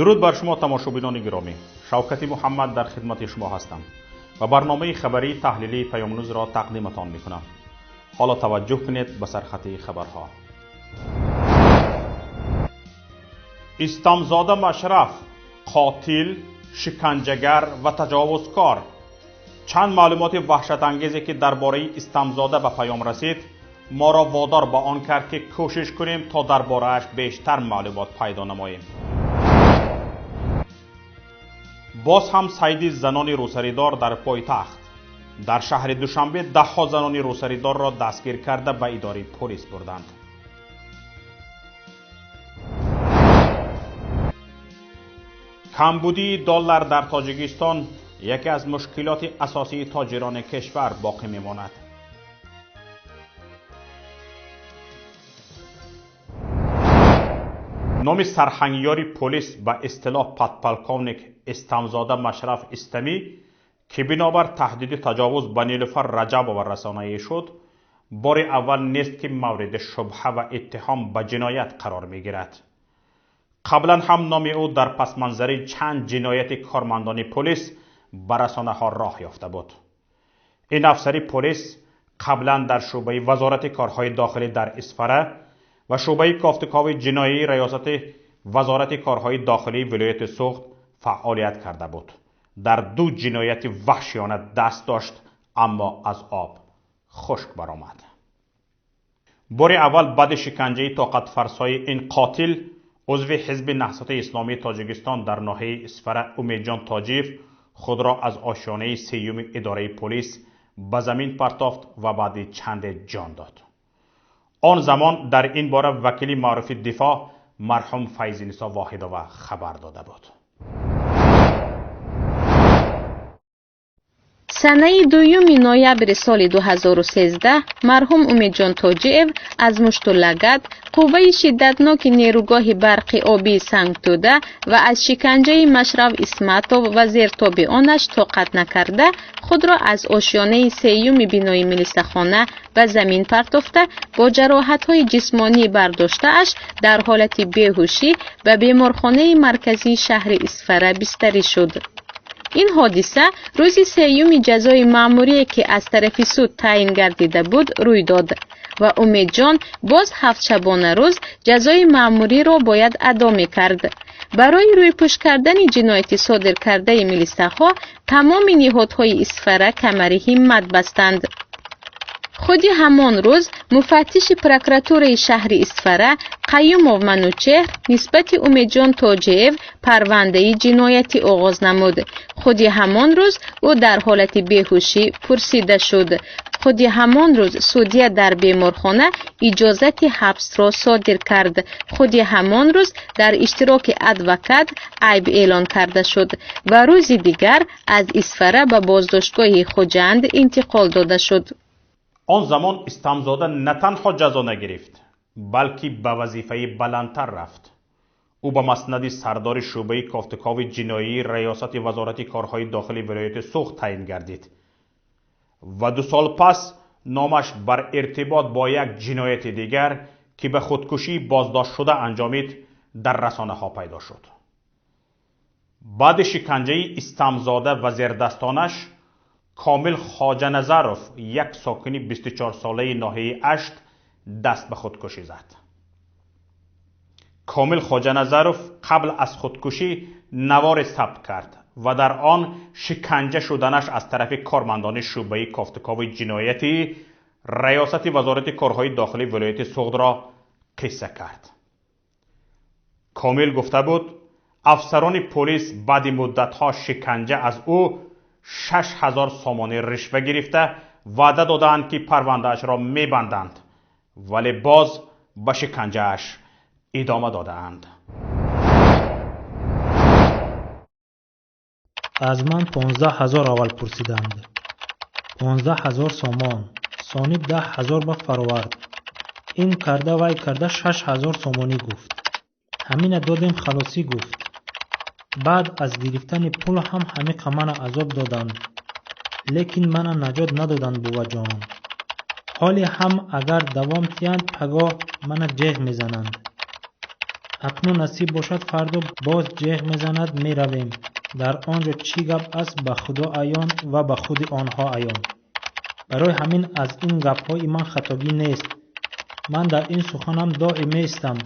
درود بر شما تماشابینان گرامی. شوکتی محمد در خدمت شما هستم و برنامه خبری تحلیلی پیام روز را تقدیمتان میکنم. حالا توجه کنید به سرخط خبرها. استمزاده مشرف، قاتل، شکنجهگر و تجاوزکار. چند معلومات وحشت انگیزی که درباره استمزاده به پیام رسید ما را وادار به آن کرد که کوشش کنیم تا درباره‌اش بیشتر معلومات پیدا نماییم. باز هم صید زنان روسریدار در پایتخت. در شهر دوشنبه ده‌ها زنان روسریدار را دستگیر کرده به اداره پلیس بردند. کمبودی دلار در تاجیکستان یکی از مشکلات اساسی تاجران کشور باقی میماند. نام سرهنگیار پلیس به اصطلاح پدپلکونیک استمزاده مشرف استمی که بنابر تهدید تجاوز به نیلوفر رجب‌آور رسانه‌ای شد، بار اول نیست که مورد شبهه و اتهام به جنایت قرار می‌گیرد. قبلا هم نام او در پس منظر چند جنایت کارمندان پلیس به رسانه‌ها راه یافته بود. این افسر پلیس قبلا در شعبه وزارت کارهای داخلی در اسفره و شعبه کافتکاوی جنایی ریاست وزارت کارهای داخلی ولایت سوخت فعالیت کرده بود. در دو جنایت وحشیانه دست داشت اما از آب خشک برآمد. بار اول بعد شکنجه طاقت فرسای این قاتل، عضو حزب نهضت اسلامی تاجیکستان در ناحیه اسفره امیدجان تاجیف خود را از آشیانه سیوم اداره پلیس به زمین پرتافت و بعد چند جان داد. آن زمان در این باره وکیل معروف دفاع مرحوم فیض‌نسا واحدوی خبر داده بود. سنه 2 نوامبر سال 2013 مرحوم امیدجان تاجیف از مشت و لگد، قوه شدتناک نیروگاه برق آبی سنگتوده و از شکنجه مشرف اسمتوف و زیرتاب آنش طاقت نکرده خود را از آشیانه سیوم بینای ملیسه‌خانه به زمین پرتافته با جراحت‌های جسمانی برداشته اش در حالت بیهوشی به بیمارخانه مرکزی شهر اسفره بستری شد. این حادثه روز سیوم جزای مأموری که از طرف سود تعیین گردیده بود روی داد و امیدجان باز 7 شبانه روز جزای مأموری را باید ادا می‌کرد. برای روی پشت کردن جنایت صادر کرده ملیسه‌ها تمام نهادهای اسفره کمر همت بستند. خودی همان روز مفتش پروکراتور شهر اسفره قیوموف منوچهر نسبت امیدجان تاجیف پرونده جنایتی آغاز نمود. خودی همان روز او در حالت بیهوشی پرسیده شد. خودی همان روز سودیه در بیمارخانه اجازت حبس را صادر کرد. خودی همان روز در اشتراک ادوکات عیب اعلان کرده شد و روز دیگر از اسفره به بازداشتگاه خوجند انتقال داده شد. آن زمان استمزاده نه تنها جزا نگرفت بلکه به وظیفه بلندتر رفت. او به مسند سردار شعبه کافتکاوی جنایی ریاست وزارت کارهای داخلی ولایت سوخت تعیین گردید و 2 سال پس نامش بر ارتباط با یک جنایت دیگر که به خودکشی بازداشت شده انجامید در رسانه ها پیدا شد. بعد شکنجه استمزاده و زیردستانش، کامل خواجه نظروف یک ساکن 24 ساله ناحیه اشت دست به خودکشی زد. کامل خواجه نظروف قبل از خودکشی نوار ثبت کرد و در آن شکنجه شدنش از طرف کارمندان شعبه کافتکاوی جنایتی ریاست وزارت کارهای داخلی ولایت سوخت را قصه کرد. کامل گفته بود افسران پلیس بعد مدت‌ها شکنجه از او 6000 سامانه رشوه گرفته وعده دادند که پرونده اش را میبندند ولی باز به شکنجه اش ادامه دادند. از من 15000 اول پرسیدند. 15000 سامان ثانی 10000 به فرآورد. این کرده وای کرده 6000 سامانی گفت. همین دادیم خلاصی گفت. بعد از گرفتن پول هم همه من عذاب دادند لیکن من نجات ندادند بوا جان. حالی هم اگر دوام تیند پگاه من جیغ میزنند. اکنون نصیب باشد فردا باز جیغ میزند میرویم. در آنجا چی گپ است به خدا عیان و به خود آنها عیان. برای همین از این گپ‌های من خطابی نیست. من در این سخنم دائم ایستم.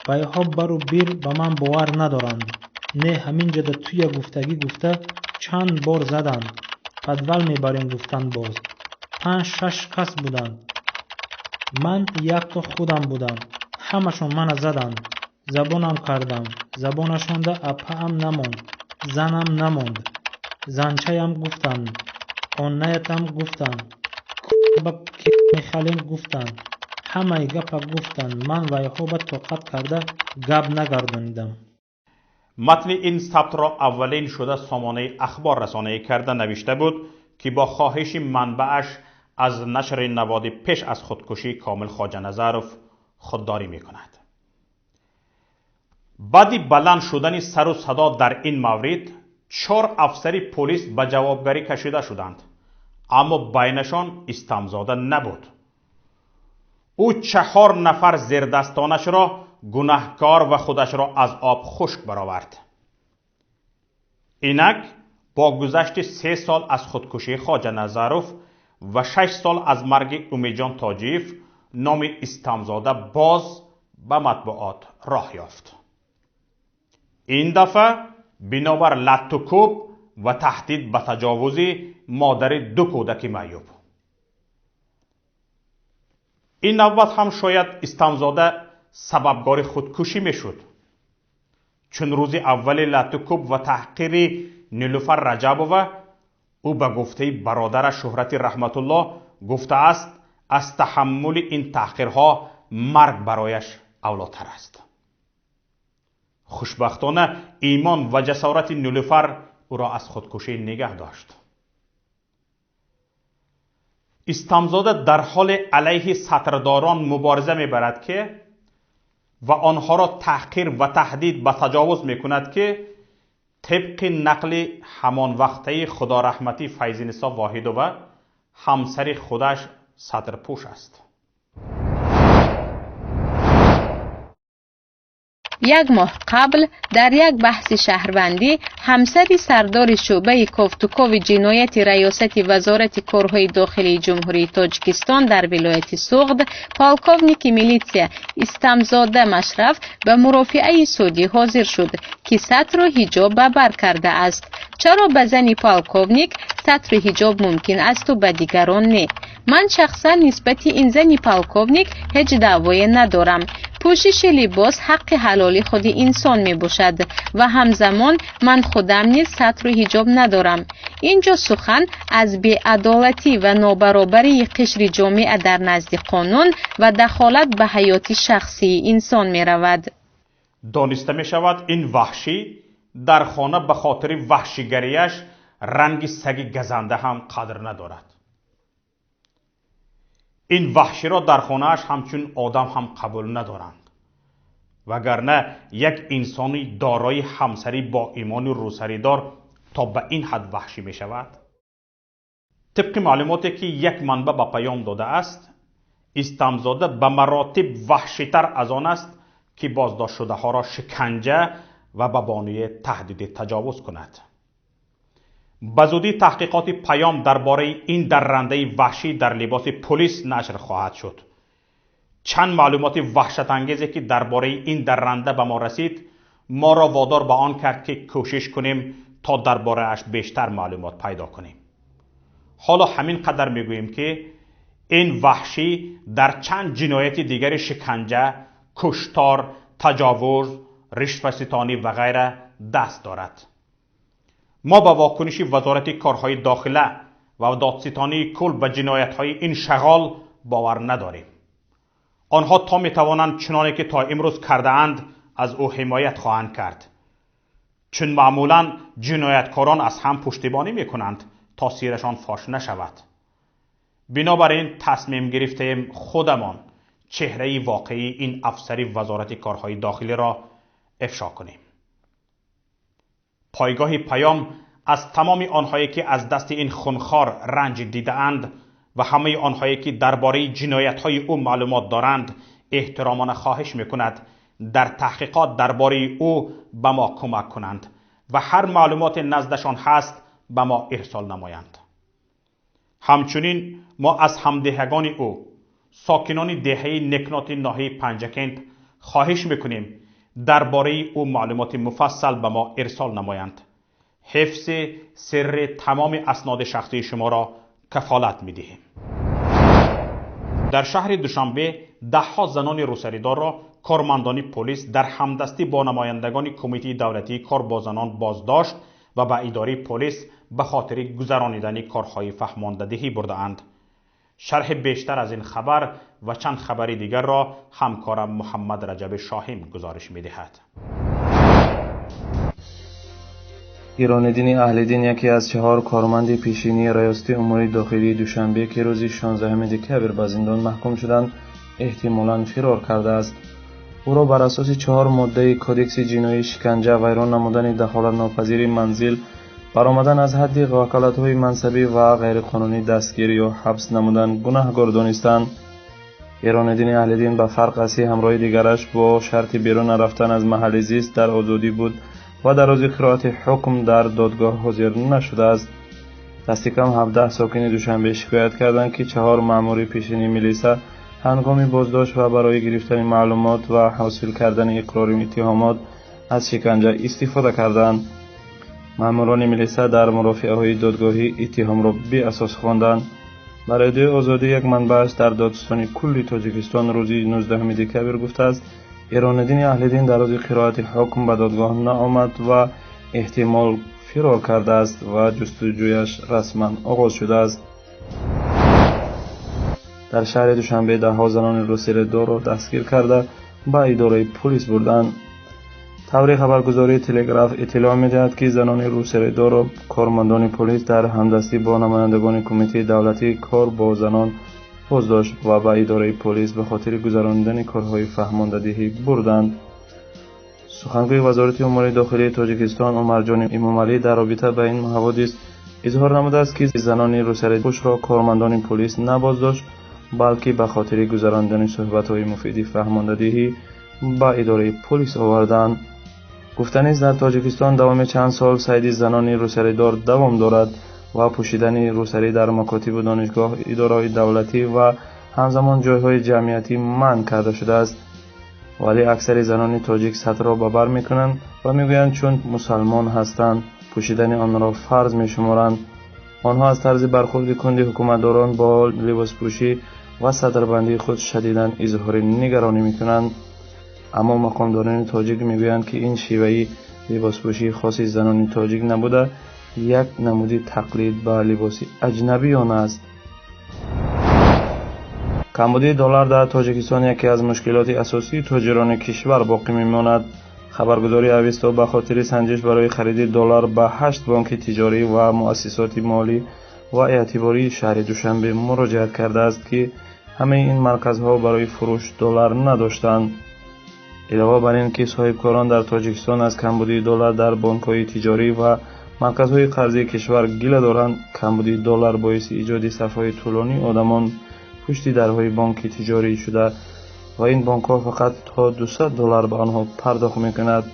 بایها برو بیر به من باور ندارند. نه همین جدا توی گفتگی گفته چند بار زدند. پدول میبریم گفتند باز. 5-6 کس بودند. من یک تا خودم بودم. همشون من زدند. زبانم کردم. زبانشان ده اپهم نموند. زنم نموند. زنچه‌ام گفتند. آنیتم گفتند. با کی میخالیم گفتند. همه گپ گفتند. من ویها به طاقت کرده گپ نگرداندم. متن این ثبت را اولین شده سامانه اخبار رسانه‌ای کرده نوشته بود که با خواهش منبعش از نشر نواد پیش از خودکشی کامل خواجه نظرов خودداری میکند. بعد بلند شدن سر و صدا در این مورد 4 افسر پلیس به جوابگری کشیده شدند، اما بینشان استمزاده نبود. او 4 نفر زیردستانش را گناهکار و خودش را از آب خشک برآورد. اینک با گذشت 3 سال از خودکشی خواجه نظرов و 6 سال از مرگ امیدجان تاجیف نام استمزاده باز به مطبوعات راه یافت. این دفعه بنابر لط و کوب و تهدید به تجاوز مادر 2 کودک معیوب. این نوبت هم شاید استمزاده سببگار خودکشی میشد، چون روز اول لط و کوب و تحقیر نیلوفر رجبوه او به گفته برادر شهرت رحمت الله گفته است از تحمل این تحقیرها مرگ برایش اولاتر است. خوشبختانه ایمان و جسارت نیلوفر او را از خودکشی نگه داشت. استمزاده در حال علیه سطرداران مبارزه میبرد که و آنها را تحقیر و تهدید به تجاوز میکند که طبق نقل همان وقته خدا رحمتی فیض‌نسا واحدوه همسر خودش سطرپوش است. 1 ماه قبل در یک بحث شهروندی همسر سردار شعبه کوفتوکوو جنایت ریاست وزارت کارهای داخلی جمهوری تاجیکستان در ولایت سوغد پالکوونیک میلیتسیا استمزاده مشرف به مرافعه سودی حاضر شد که سطر و حجاب بر کرده است. چرا به زن پالکوونیک سطر و حجاب ممکن است و به دیگران نه؟ من شخصا نسبت این زن پالکوونیک هیچ دعوایی ندارم. پوشش لباس حق حلالی خود انسان می باشد و همزمان من خودم نیز سطر و حجاب ندارم. اینجا سخن از بی‌عدالتی و نابرابری قشر جامعه در نزد قانون و دخالت به حیات شخصی انسان می رود. دانسته می شود این وحشی در خانه به خاطر وحشیگریش رنگ سگ گزنده هم قدر ندارد. این وحشی را در خانه‌اش همچون آدم هم قبول ندارند، وگرنه یک انسانی دارای همسری با ایمان و روسریدار تا به این حد وحشی می شود؟ طبق معلوماتی که یک منبع به پیام داده است، استمزاده به مراتب وحشی‌تر از آن است که بازداشت شده ها را شکنجه و به بانوی تهدید تجاوز کند. بزودی تحقیقات پیام درباره این درنده وحشی در لباس پلیس نشر خواهد شد. چند معلومات وحشت انگیزی که درباره این درنده به ما رسید ما را وادار به آن کرد که کوشش کنیم تا درباره اش بیشتر معلومات پیدا کنیم. حالا همین قدر میگوییم که این وحشی در چند جنایت دیگر شکنجه، کشتار، تجاوز، رشوه‌ستانی و غیره دست دارد. ما با واکنش وزارت کارهای داخله و دادستانی کل به جنایت‌های این شغال باور نداریم. آنها تا میتوانند چنانه که تا امروز کرده اند از او حمایت خواهند کرد، چون معمولا جنایتکاران از هم پشتیبانی میکنند تا سیرشان فاش نشود. بنابراین تصمیم گرفتیم خودمان چهره واقعی این افسر وزارت کارهای داخلی را افشا کنیم. پایگاه پیام از تمام آنهایی که از دست این خونخوار رنج دیده اند و همه آنهایی که درباره جنایت‌های او معلومات دارند احترامانه خواهش می‌کند در تحقیقات درباره او به ما کمک کنند و هر معلومات نزدشان هست به ما ارسال نمایند. همچنین ما از همدهگان او ساکنان دهه نکنات ناحیه پنجکند خواهش میکنیم درباره او معلومات مفصل به ما ارسال نمایند. حفظ سر تمام اسناد شخصی شما را کفالت میدهیم. در شهر دوشنبه دهها زنان روسریدار را کارمندان پلیس در همدستی با نمایندگان کمیته دولتی کار با زنان بازداشت و به اداره پلیس به خاطر گذرانیدن کارهای فهماندهی برده‌اند. شرح بیشتر از این خبر و چند خبر دیگر را همکارم محمد رجب شاهین گزارش می‌دهد. ایران‌دین اهل‌دین یکی از 4 کارمند پیشینی ریاستی امور داخلی دوشنبه که روز 16 دکتر به زندان محکوم شدند احتمالاً فرار کرده است. او را بر اساس 4 ماده کدکس جنایی شکنجه، ویران نمودن دخالت ناپذیر منزل، برآمدن از حد وکالت‌های منصبی و غیرقانونی دستگیری یا حبس نمودن گناهکار دانستند. ایران‌دین اهل‌دین به فرق از همراه دیگرش با شرط بیرون رفتن از محل زیست در آزادی بود و در روز قرائت حکم در دادگاه حاضر نشده است. دست کم 17 ساکن دوشنبه شکایت کردند که 4 مأمور پیشینی میلیسا هنگام بازداشت و برای گرفتن معلومات و حاصل کردن اقرار اتهامات از شکنجه استفاده کردند. مأموران میلیسا در مرافعه‌های دادگاهی اتهام را بی اساس خواندند. برای رادیو آزادی یک منبعش در دادستان کل تاجیکستان روز 19 دکتر گفته است ایران‌دین اهل‌دین در روز قرائت حکم به دادگاه نآمد و احتمال فرار کرده است و جستجویش رسما آغاز شده است. در شهر دوشنبه 10 زنان روسریدار را دستگیر کرده به اداره پلیس بردند. طور خبرگزاری تلگراف اطلاع می‌دهد که زنان روسریدار را کارمندان پلیس در همدستی با نمایندگان کمیته دولتی کار با زنان بازداشت و به اداره پلیس به خاطر گذراندن کارهای فهماندهی بردند. سخنگوی وزارت امور داخلی تاجیکستان عمرجان امامعلی در رابطه با این حوادث اظهار نموده است که زنان روسریدار را کارمندان پلیس نبازداشت بلکه به خاطر گذراندن صحبت‌های مفید فهماندهی به اداره پلیس آوردند. گفتن است در تاجیکستان دوام چند سال صید زنان روسریدار دوام دارد و پوشیدن روسری در مکاتب و دانشگاه، اداره‌های دولتی و همزمان جایهای جمعیتی منع کرده شده است. ولی اکثر زنان تاجیک سطر را به بر می‌کنند و می‌گویند چون مسلمان هستند پوشیدن آن را فرض می‌شمارند. آنها از طرز برخورد کند حکومتداران با لباسپوشی و صدربندی خود شدیداً اظهار نگرانی می‌کنند. اما مقامداران تاجیک می‌گویند که این شیوهی لباسپوشی خاصی زنان تاجیک نبوده، یک نمود تقلید به لباس اجنبیان است. کمبودی دلار در تاجیکستان یکی از مشکلات اساسی تاجران کشور باقی می‌ماند. خبرگزاری اوستا به خاطر سنجش برای خرید دلار به 8 بانک تجاری و مؤسسات مالی و اعتباری شهر دوشنبه مراجعت کرده است که همه این مرکزها برای فروش دلار نداشتند. علاوه بر این که صاحبکاران در تاجیکستان از کمبودی دلار در بانک‌های تجاری و مرکزهای قرضی کشور گله دارند، کمبودی دلار باعث ایجاد صف‌های طولانی آدمان پشت درهای بانک تجاری شده و این بانک‌ها فقط تا $200 به آنها پرداخت می‌کند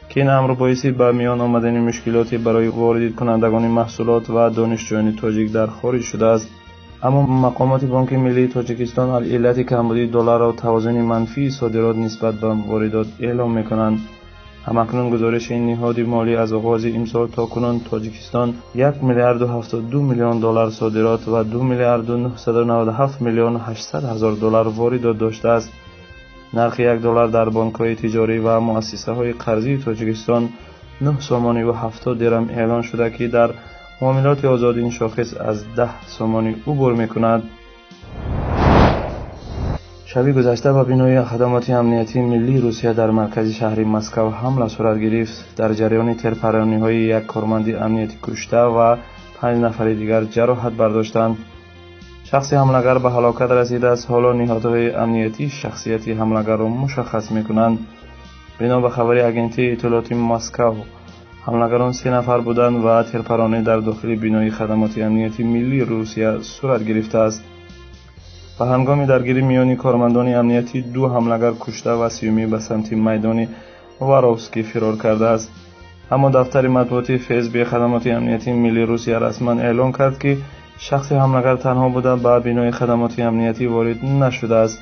که این امر باعث به میان آمدن مشکلاتی برای وارد کنندگان محصولات و دانشجویان تاجیک در خارج شده است. اما مقامات بانک ملی تاجیکستان علت کمبودی دلار و توازن منفی صادرات نسبت به واردات اعلام می‌کنند. همکنون گزارش این نهاد مالی از آغاز امسال تا کنون تاجیکستان 1,072 میلیون دلار صادرات و 2,997 میلیون 800 هزار دلار واردات داشته است. نرخ $1 در بانک‌های تجاری و مؤسسه‌های قرضی تاجیکستان 9 سومانی و 70 درم اعلان شده که در معاملات آزاد این شاخص از 10 سومانی عبور می‌کند. شب گذشته به بنای خدمات امنیتی ملی روسیه در مرکز شهر مسکو حمله صورت گرفت. در جریان تیرپرانی‌های یک کارمند امنیتی کشته و 5 نفر دیگر جراحت برداشتند. شخص حملگر به هلاکت رسیده است. حالا نهادهای امنیتی شخصیت حملگر را مشخص می‌کنند. بنا به خبر اگنسی اطلاعاتی مسکو، حملگران 3 نفر بودند و تیرپرانی در داخل بنای خدمات امنیتی ملی روسیه صورت گرفته است. و هنگام درگیری میان کارمندان امنیتی 2 حملگر کشته و 30 به سمت میدان واروفسکی فرار کرده است. اما دفتر مطبوعاتی فسب خدمات امنیتی ملی روسیه رسما اعلام کرد که شخص حملگر تنها بوده به بینای خدمات امنیتی وارد نشده است.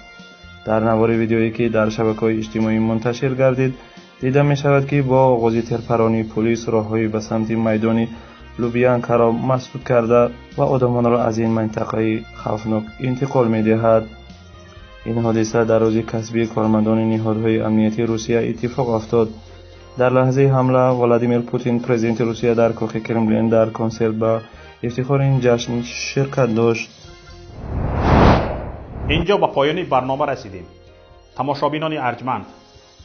در نوار ویدیویی که در شبکه‌های اجتماعی منتشر گردید دیده می شود که با آغاز ترپرانی پلیس راههای به سمت میدان لوبیانکا را مسدود کرده و آدمان را از این منطقه خوفناک انتقال می دهد. این حادثه در روز کسبی کارمندان نهادهای امنیتی روسیه اتفاق افتاد. در لحظه حمله ولادیمیر پوتین پرزیدنت روسیه در کاخ کرملین در کنسرت با افتخار این جشن شرکت داشت. اینجا با پایان برنامه رسیدیم. تماشابینان ارجمند،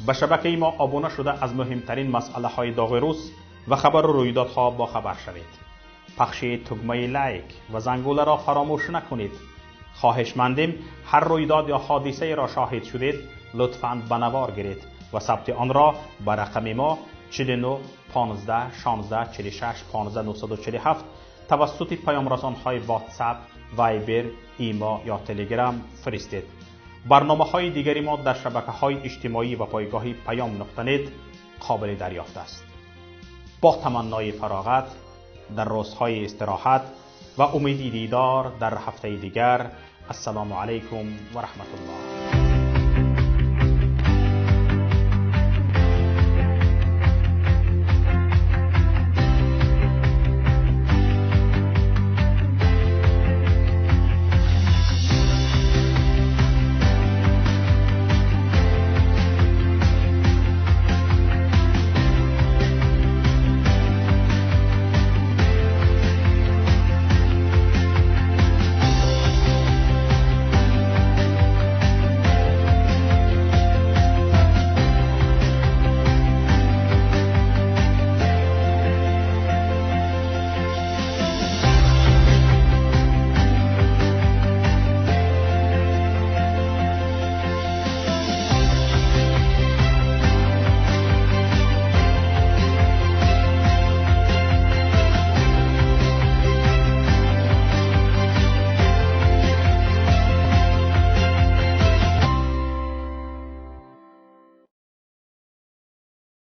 به شبکه ما آبونه شده از مهمترین مسئله های داغ روز و خبر و رویدادها با خبر شوید. پخش تگمه لایک و زنگوله را فراموش نکنید. خواهشمندیم هر رویداد یا حادثه را شاهد شدید لطفاً به نوار گیرید و ثبت آن را به رقم ما 49 15 16 46 15 947 توسط پیامرسان های واتساپ، وایبر، ایما یا تلگرام فرستید. برنامه های دیگری ما در شبکه های اجتماعی و پایگاه پیام.net قابل دریافت است. با تمنای فراغت در روزهای استراحت و امید دیدار در هفته دیگر. السلام علیکم و رحمت الله.